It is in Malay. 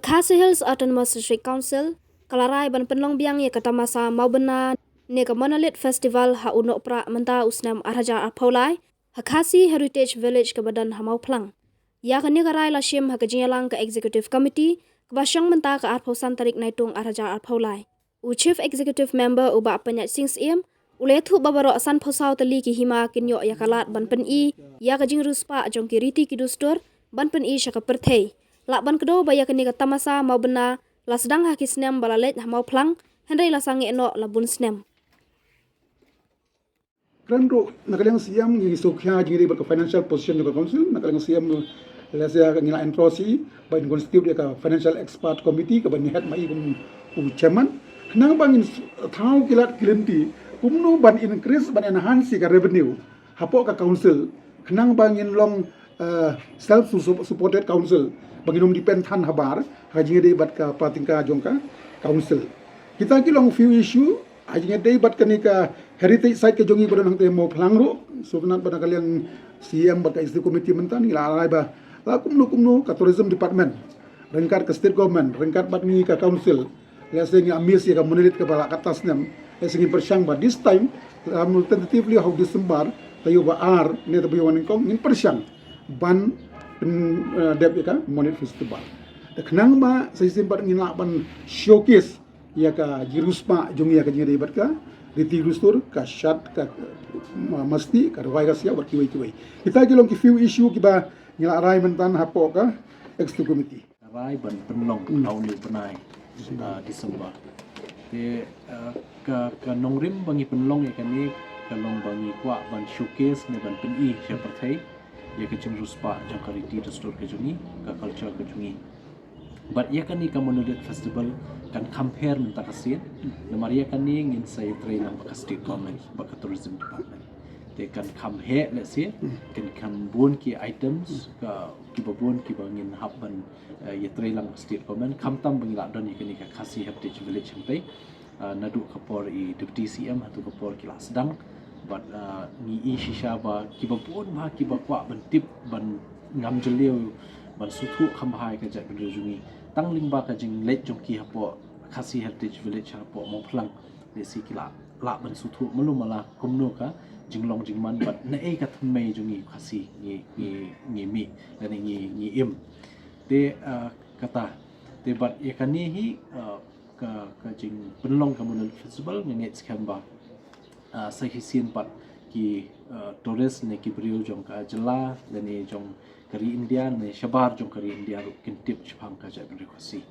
Khasi Hills Autonomous District Council kalarai ban penlong biang ye kata masa mau bena ne ka Monolith Festival ha unok pra menta usnam araja apolai Khasi Heritage Village ke badan ha mau plang ya ka ne karai la shim ha ka jinyalang ka Executive Committee ka basyang menta ka arpausan tarik naitung araja apolai u Chief Executive Member uba penyat sings iem ule thu babaro asan phosau tali ki hima kinyo ya kalat ban pen I ya ka jing ruspa jong ki riti ki dustor ban pen I shaka perthei lak ban kedo baya kini kata masa mau bena la sedang haki snem balalet mau plang Henry la sangi eno la bun snem Kerana nakalang siam ni sokha jiri berke financial position juga council nakalang siam lesa ngila entrosi by constitute ka financial expert committee ka ban head mai kum chairman nang bangin thau kilat kilinti kumnu ban increase ban enhance ka revenue hapo ka council nang bangin long self supported council banginom depend than habar hajinge dei bat ka patingka jongka council kita kilong few issue hajinge dei bat kanika heritage site ke jongi bodon hangte mo plangro so kenat pada kalian CM bat ka executive committee mentan ila alai ba la kumnu ka tourism department rengkat ke state government rengkat bat ni ka council leseng amis ya ka Monolith ke bala katas nem leseng persyang ba this time tentatively how December tayo ba ar ne tabi waning kong in persyang ban dep ka Monolith festival kenang ba sa simpat ngina ban showcase ya ka jiruspa jong ya ka jiri bat ka riti rustur ka shat ka masti ka rawai ka sia berkiwai kiwai kita kilong ki few issue kiba ngila rai mentan hapo ka executive committee rai ban penlong tahun ni penai Disember te ka nongrim bangi penlong ya kani kalong bangi kwa ban showcase ne ban pen I seperti ya ke jeng ruspa jang kariti dastur ke jungi ka culture ke jungi but ya kani ka Monolith festival kan compare minta kasin na maria kani ngin sai train ang ka state government ba ka tourism department they can come here let's say can bon ki items ka ki babon ki bangin habban ya train ang state government kam tam bangila don ya kani ka Khasi Heritage Village hampai nadu kapor I deputy CM hatu kapor ki lasdang but ni I shisha ba ki babon ba ki ba kwa ban tip ban ngam jeleu ban sutu khamhai ka jat jungi tangling ba ka jing let jong ki hapo Khasi Heritage Village hapo mo plang le si ki la ban sutu malumala kumno ka jinglong jingman bat na e ka thamai jungi Khasi ni mi dan ni im te kata te bat ya kani hi ka jing penlong ka Monolith festival nget skam ba sa hisin pat ki tourist ne ki brio jong ka jela dan ni jong kari India ne shabar jong kari India ru kintip chpang ka ja Khasi